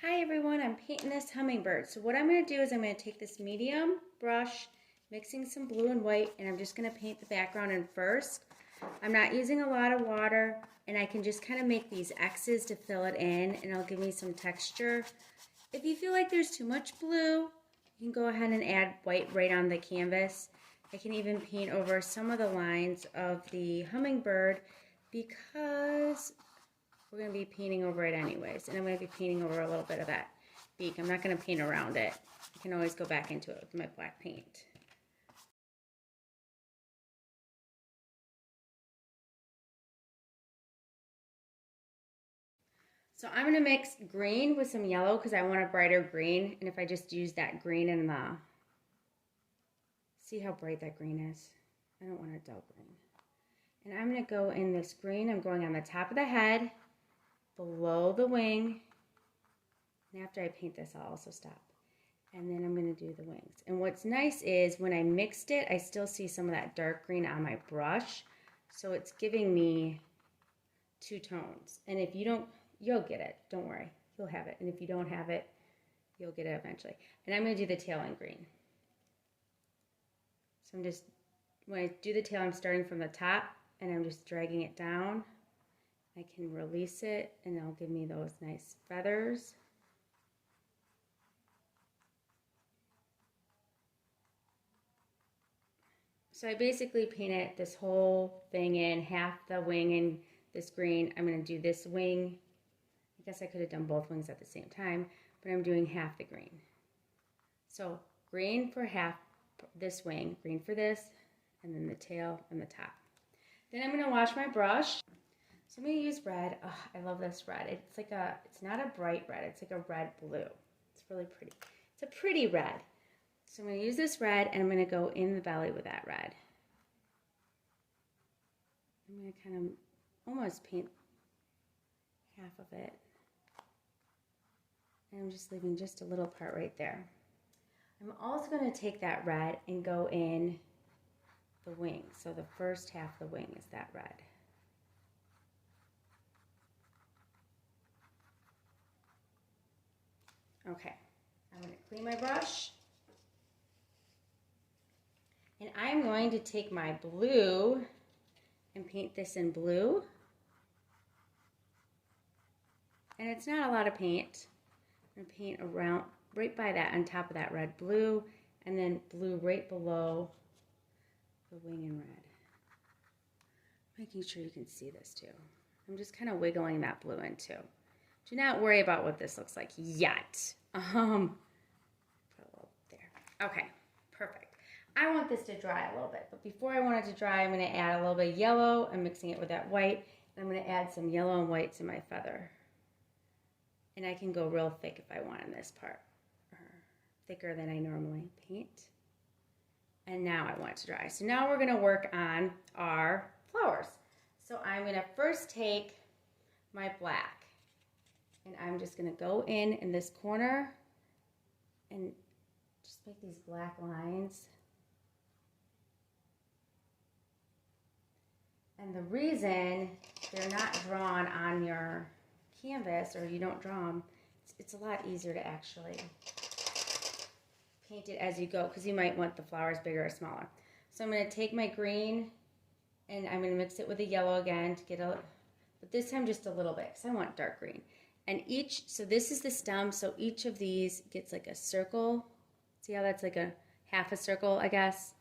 Hi everyone, I'm painting this hummingbird. So what I'm going to do is I'm going to take this medium brush, mixing some blue and white, and I'm just going to paint the background in first. I'm not using a lot of water, and I can just kind of make these X's to fill it in, and it'll give me some texture. If you feel like there's too much blue, you can go ahead and add white right on the canvas. I can even paint over some of the lines of the hummingbird because we're going to be painting over it anyways, and I'm going to be painting over a little bit of that beak. I'm not going to paint around it. I can always go back into it with my black paint. So I'm going to mix green with some yellow because I want a brighter green, and if I just use that green in the, see how bright that green is? I don't want a dull green. And I'm going to go in this green. I'm going on the top of the head, below the wing, and after I paint this I'll also stop. And then I'm going to do the wings. And what's nice is when I mixed it, I still see some of that dark green on my brush. So it's giving me two tones. And if you don't, you'll get it. Don't worry. You'll have it. And if you don't have it, you'll get it eventually. And I'm going to do the tail in green. So I'm just, when I do the tail, I'm starting from the top and I'm just dragging it down. I can release it and it'll give me those nice feathers. So I basically painted this whole thing in, half the wing in this green. I'm going to do this wing. I guess I could have done both wings at the same time, but I'm doing half the green. So green for half this wing, green for this, and then the tail and the top. Then I'm going to wash my brush. So I'm going to use red. Oh, I love this red. It's like a, it's not a bright red. It's like a red blue. It's really pretty. It's a pretty red. So I'm going to use this red and I'm going to go in the belly with that red. I'm going to kind of almost paint half of it. And I'm just leaving just a little part right there. I'm also going to take that red and go in the wing. So the first half of the wing is that red. Okay, I'm going to clean my brush. And I'm going to take my blue and paint this in blue. And it's not a lot of paint. I'm going to paint around, right by that, on top of that red blue, and then blue right below the wing in red. Making sure you can see this too. I'm just kind of wiggling that blue in too. Do not worry about what this looks like yet. Put a little there. Okay, perfect. I want this to dry a little bit, but before I want it to dry, I'm going to add a little bit of yellow. I'm mixing it with that white, and I'm going to add some yellow and white to my feather. And I can go real thick if I want in this part, or thicker than I normally paint. And now I want it to dry. So now we're going to work on our flowers. So I'm going to first take my black, and I'm just going to go in this corner and just make these black lines. And the reason they're not drawn on your canvas, or you don't draw them, it's a lot easier to actually paint it as you go, because you might want the flowers bigger or smaller. So I'm going to take my green and I'm going to mix it with the yellow again to get a, but this time just a little bit because I want dark green. And each, so this is the stem, so each of these gets like a circle. See how that's like a half a circle, I guess?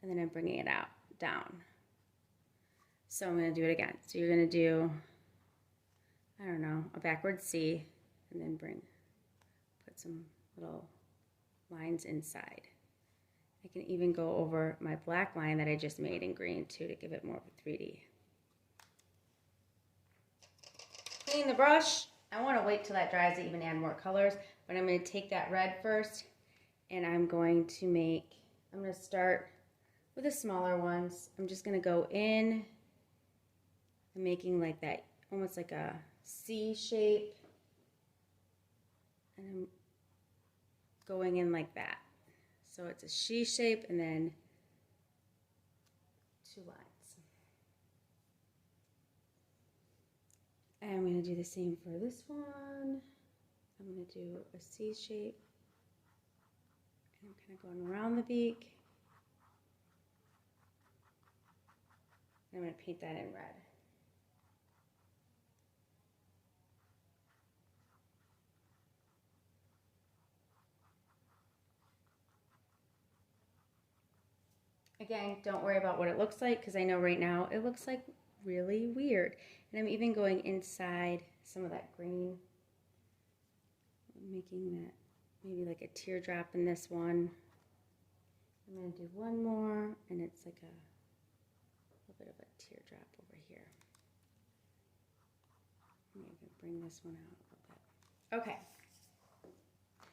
And then I'm bringing it out, down. So I'm going to do it again. So you're going to do, I don't know, a backward C, and then put some little lines inside. I can even go over my black line that I just made in green too to give it more of a 3D. Clean the brush. I want to wait till that dries to even add more colors, but I'm going to take that red first and I'm going to start with the smaller ones. I'm just going to go in and making like that, almost like a C shape, and I'm going in like that. So it's a C shape and then two lines. And I'm going to do the same for this one. I'm going to to do a C shape. And I'm kind of going around the beak. And I'm going to paint that in red. Again, don't worry about what it looks like because I know right now it looks like really weird. And I'm even going inside some of that green, making that maybe like a teardrop in this one. I'm going to do one more, and it's like a little bit of a teardrop over here. I'm going to bring this one out a little bit. Okay,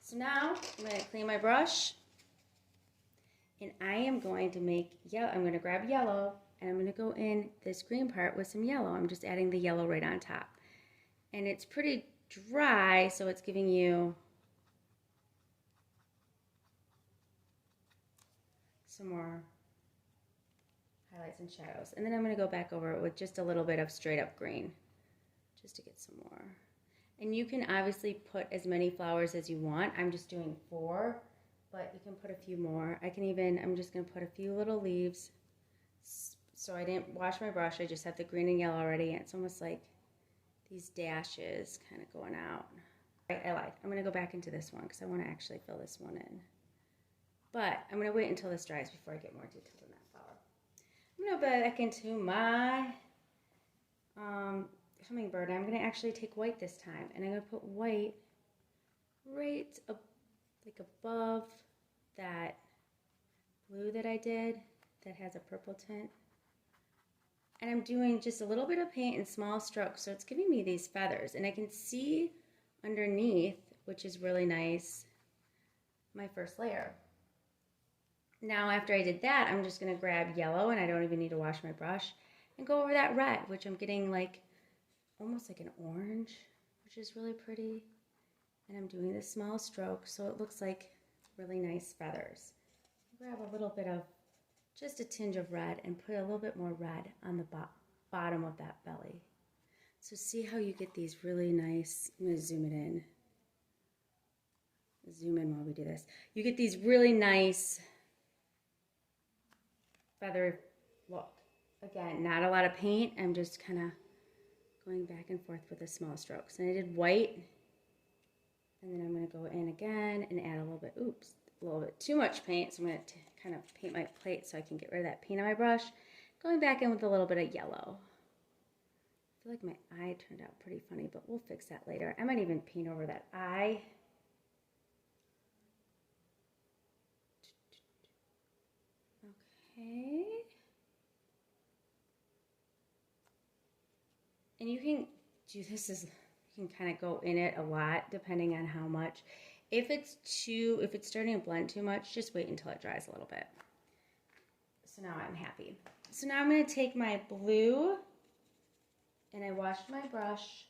so now I'm going to clean my brush, and I am going to make yellow. I'm going to grab yellow, and I'm going to go in this green part with some yellow. I'm just adding the yellow right on top. And it's pretty dry, so it's giving you some more highlights and shadows. And then I'm going to go back over it with just a little bit of straight up green, just to get some more. And you can obviously put as many flowers as you want. I'm just doing 4, but you can put a few more. I'm just going to put a few little leaves. So I didn't wash my brush, I just have the green and yellow already, and it's almost like these dashes kind of going out. I lied. I'm going to go back into this one because I want to actually fill this one in. But I'm going to wait until this dries before I get more details on that flower. I'm going to go back into my hummingbird. I'm going to actually take white this time, and I'm going to put white right like above that blue that I did that has a purple tint. And I'm doing just a little bit of paint in small strokes, so it's giving me these feathers. And I can see underneath, which is really nice, my first layer. Now after I did that, I'm just going to grab yellow, and I don't even need to wash my brush, and go over that red, which I'm getting like almost like an orange, which is really pretty. And I'm doing this small stroke, so it looks like really nice feathers. Grab a little bit of just a tinge of red and put a little bit more red on the bottom of that belly. So see how you get these really nice, I'm going to zoom it in. Zoom in while we do this. You get these really nice feather look. Again, not a lot of paint. I'm just kind of going back and forth with the small strokes. And I did white, and then I'm going to go in again and add a little bit, a little bit too much paint. So I'm going to kind of paint my plate so I can get rid of that paint on my brush. Going back in with a little bit of yellow. I feel like my eye turned out pretty funny, but we'll fix that later. I might even paint over that eye. Okay. And you can do this you can kind of go in it a lot depending on how much. If it's starting to blend too much, just wait until it dries a little bit. So now I'm happy. So now I'm going to take my blue, and I washed my brush.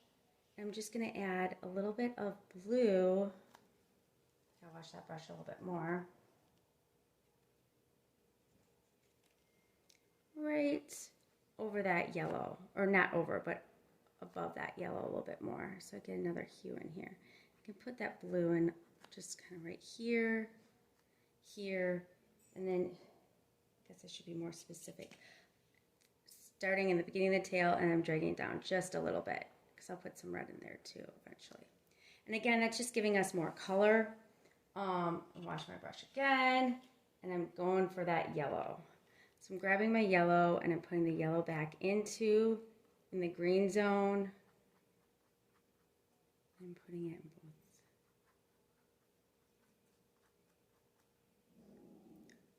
I'm just going to add a little bit of blue. I'll wash that brush a little bit more. Right over that yellow, or not over, but above that yellow a little bit more. So I get another hue in here. I can put that blue in just kind of right here, here, and then I guess I should be more specific. Starting in the beginning of the tail, and I'm dragging it down just a little bit because I'll put some red in there too eventually. And again, that's just giving us more color. I'll wash my brush again, and I'm going for that yellow. So I'm grabbing my yellow, and I'm putting the yellow back in the green zone. I'm putting it in both.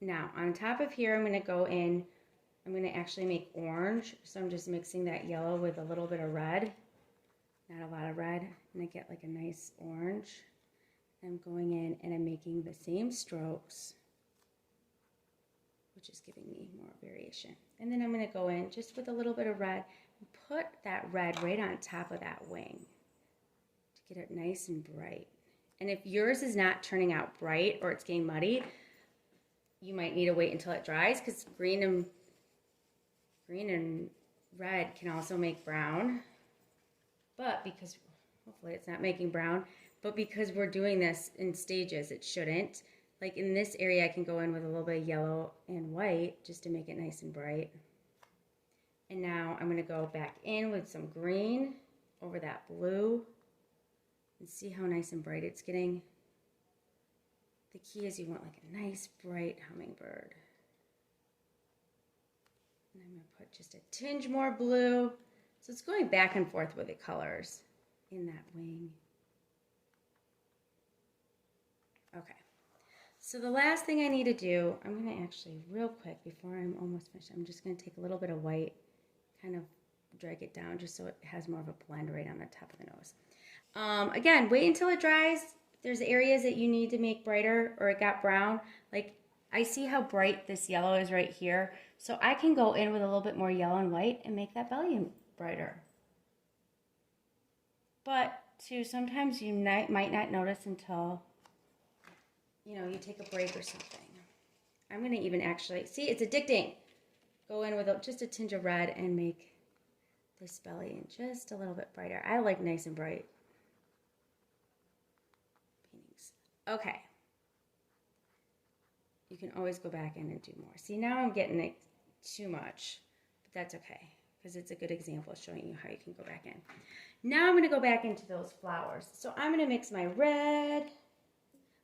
Now, on top of here, I'm going to go in, I'm going to actually make orange. So I'm just mixing that yellow with a little bit of red. Not a lot of red. And I get like a nice orange. I'm going in and I'm making the same strokes, which is giving me more variation. And then I'm going to go in just with a little bit of red and put that red right on top of that wing to get it nice and bright. And if yours is not turning out bright or it's getting muddy, you might need to wait until it dries, because green and red can also make brown. But because hopefully it's not making brown, but because we're doing this in stages, it shouldn't. Like in this area, I can go in with a little bit of yellow and white just to make it nice and bright. And now I'm gonna go back in with some green over that blue and see how nice and bright it's getting. The key is you want like a nice bright hummingbird. And I'm gonna put just a tinge more blue. So it's going back and forth with the colors in that wing. Okay, so the last thing I need to do, I'm gonna actually real quick before I'm almost finished, I'm just gonna take a little bit of white, kind of drag it down just so it has more of a blend right on the top of the nose. Again, wait until it dries. If there's areas that you need to make brighter or it got brown, like I see how bright this yellow is right here. So I can go in with a little bit more yellow and white and make that belly brighter. But too, sometimes you might not notice until, you know, you take a break or something. I'm going to even actually, see, it's addicting. Go in with just a tinge of red and make this belly just a little bit brighter. I like nice and bright paintings. Okay. You can always go back in and do more. See, now I'm getting it too much, but that's okay because it's a good example showing you how you can go back in. Now I'm going to go back into those flowers. So I'm going to mix my red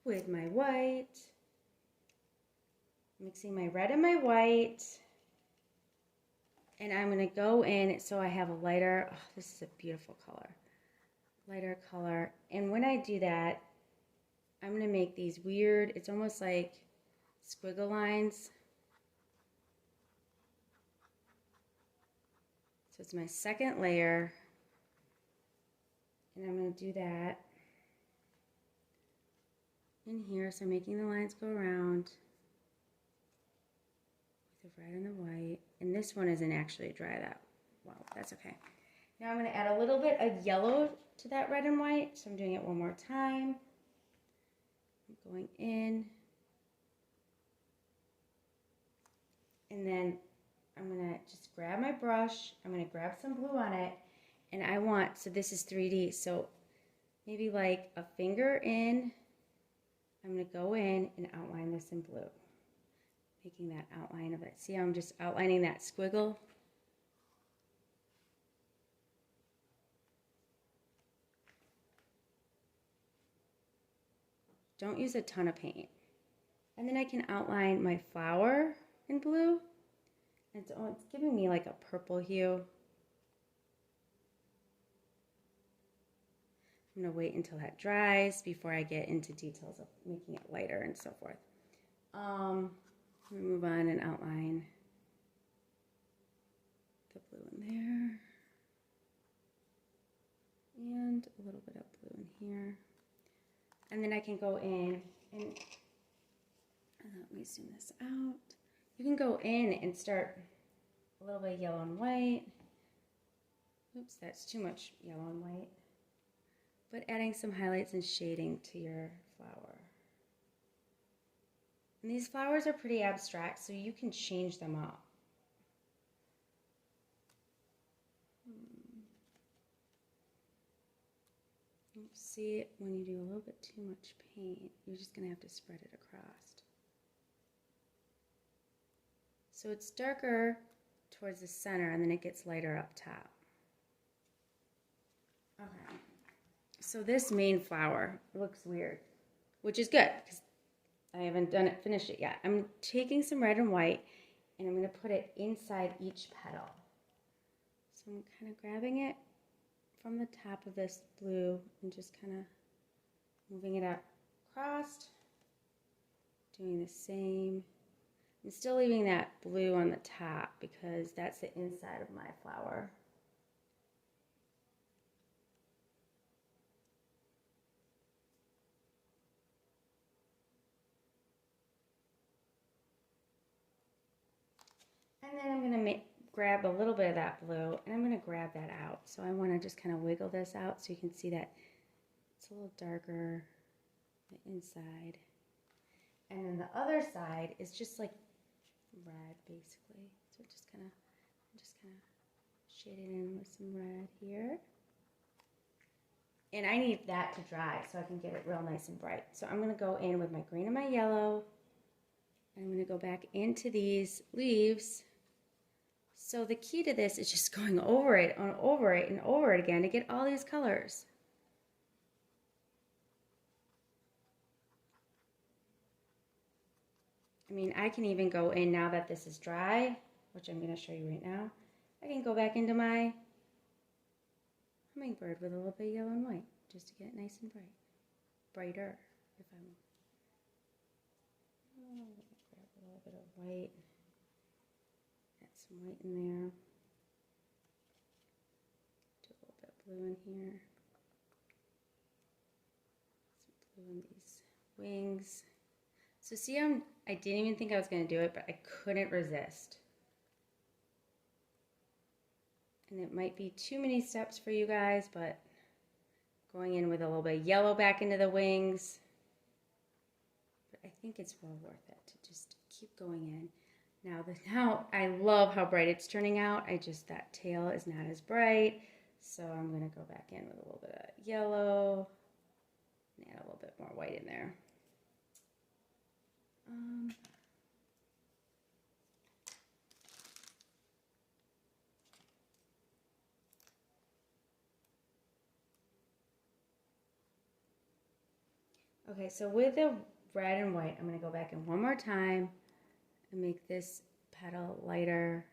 with my white. Mixing my red and my white. And I'm going to go in so I have a lighter, oh, this is a beautiful color. Lighter color. And when I do that, I'm going to make these weird, it's almost like squiggle lines. So it's my second layer. And I'm going to do that in here. So I'm making the lines go around with the red and the white. And this one isn't actually dry that well. That's okay. Now I'm going to add a little bit of yellow to that red and white. So I'm doing it one more time. I'm going in. And then I'm going to just grab my brush. I'm going to grab some blue on it. And I want, so this is 3D, so maybe like a finger in. I'm going to go in and outline this in blue. Making that outline of it. See how I'm just outlining that squiggle? Don't use a ton of paint. And then I can outline my flower in blue. And it's giving me like a purple hue. I'm going to wait until that dries before I get into details of making it lighter and so forth. I'm going to move on and outline the blue in there. And a little bit of blue in here. And then I can go in and let me zoom this out. You can go in and start a little bit of yellow and white. Oops, that's too much yellow and white. But adding some highlights and shading to your flower. And these flowers are pretty abstract, so you can change them up. See, when you do a little bit too much paint, you're just going to have to spread it across. So it's darker towards the center, and then it gets lighter up top. Okay. So this main flower looks weird, which is good because I haven't finished it yet. I'm taking some red and white and I'm going to put it inside each petal. So I'm kind of grabbing it from the top of this blue and just kind of moving it across, doing the same. I'm still leaving that blue on the top because that's the inside of my flower. And then I'm going to grab a little bit of that blue and I'm going to grab that out. So I want to just kind of wiggle this out so you can see that it's a little darker the inside. And then the other side is just like red basically. So just kind of shade it in with some red here. And I need that to dry so I can get it real nice and bright. So I'm going to go in with my green and my yellow. And I'm going to go back into these leaves. So the key to this is just going over it and over it and over it again to get all these colors. I mean, I can even go in now that this is dry, which I'm going to show you right now. I can go back into my hummingbird with a little bit of yellow and white just to get it nice and bright. Brighter, if I'm... Oh, grab a little bit of white. Add some white in there. Do a little bit of blue in here. Some blue in these wings. So see, I didn't even think I was going to do it, but I couldn't resist. And it might be too many steps for you guys, but going in with a little bit of yellow back into the wings. But I think it's well worth it to just keep going in. Now I love how bright it's turning out. That tail is not as bright. So I'm going to go back in with a little bit of yellow and add a little bit more white in there. Okay, so with the red and white, I'm going to go back in one more time and make this petal lighter.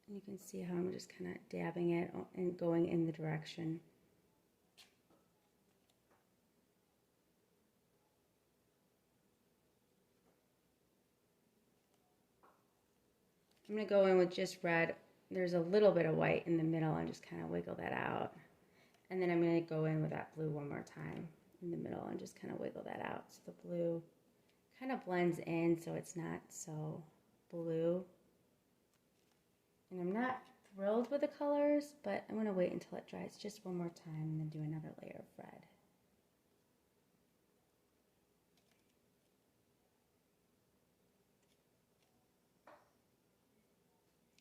And you can see how I'm just kind of dabbing it and going in the direction. I'm going to go in with just red. There's a little bit of white in the middle and just kind of wiggle that out. And then I'm going to go in with that blue one more time in the middle and just kind of wiggle that out. So the blue kind of blends in so it's not so blue. And I'm not thrilled with the colors, but I'm going to wait until it dries just one more time and then do another layer of red.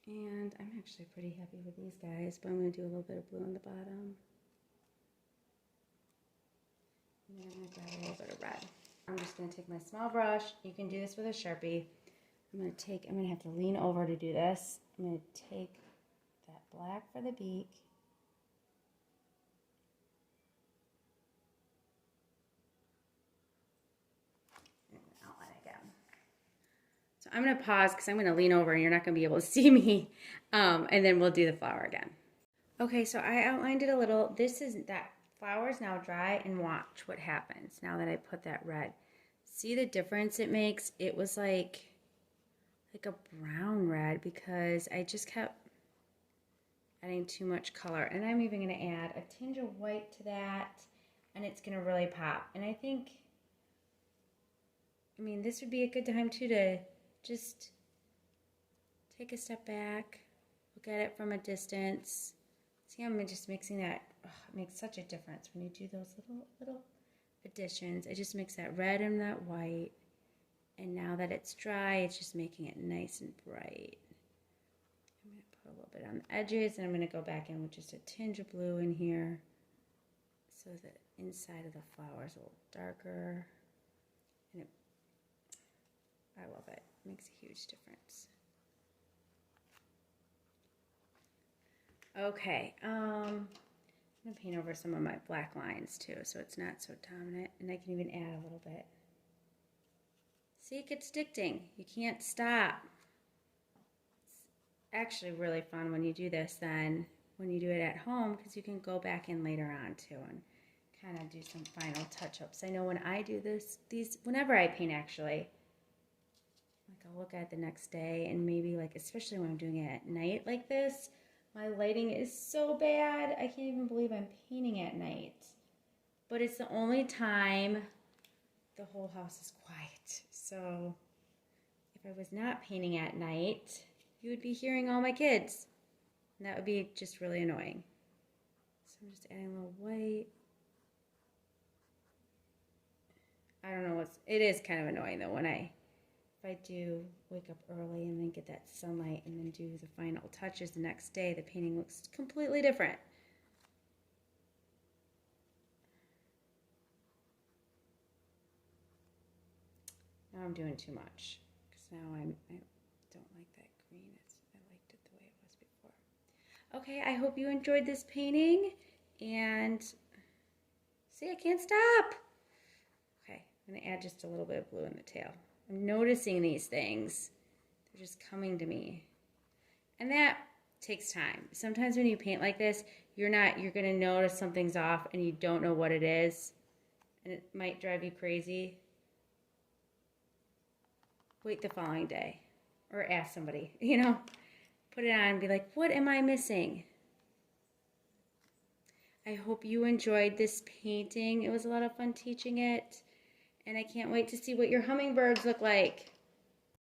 And I'm actually pretty happy with these guys, but I'm going to do a little bit of blue on the bottom. And then I'm going to grab a little bit of red. I'm just going to take my small brush. You can do this with a Sharpie. I'm going to have to lean over to do this. I'm going to take that black for the beak. And outline again. So I'm going to pause because I'm going to lean over and you're not going to be able to see me. And then we'll do the flower again. Okay, so I outlined it a little. That flower is now dry, and watch what happens now that I put that red. See the difference it makes? It was like a brown red because I just kept adding too much color. And I'm even going to add a tinge of white to that, and it's going to really pop. And I think, this would be a good time too to just take a step back, look at it from a distance. See, I'm just mixing that. Oh, it makes such a difference when you do those little additions. It just makes that red and that white. And now that it's dry, it's just making it nice and bright. I'm going to put a little bit on the edges, and I'm going to go back in with just a tinge of blue in here so that inside of the flower is a little darker. And I love it. It makes a huge difference. Okay, I'm going to paint over some of my black lines too so it's not so dominant, and I can even add a little bit. See, it gets addicting. You can't stop. It's actually really fun when you do this then, when you do it at home, because you can go back in later on too and kind of do some final touch-ups. I know when I do whenever I paint actually, I'll look at it the next day, and maybe especially when I'm doing it at night like this, my lighting is so bad. I can't even believe I'm painting at night. But it's the only time the whole house is quiet. So if I was not painting at night, you would be hearing all my kids. And that would be just really annoying. So I'm just adding a little white. I don't know it is kind of annoying though if I do wake up early and then get that sunlight and then do the final touches the next day, the painting looks completely different. Now I'm doing too much because now I don't like that green. I liked it the way it was before. Okay, I hope you enjoyed this painting, and see, I can't stop. Okay, I'm gonna add just a little bit of blue in the tail. I'm noticing these things. They're just coming to me. And that takes time. Sometimes when you paint like this, you're gonna notice something's off and you don't know what it is. And it might drive you crazy. Wait the following day. Or ask somebody, you know. Put it on and be like, what am I missing? I hope you enjoyed this painting. It was a lot of fun teaching it. And I can't wait to see what your hummingbirds look like.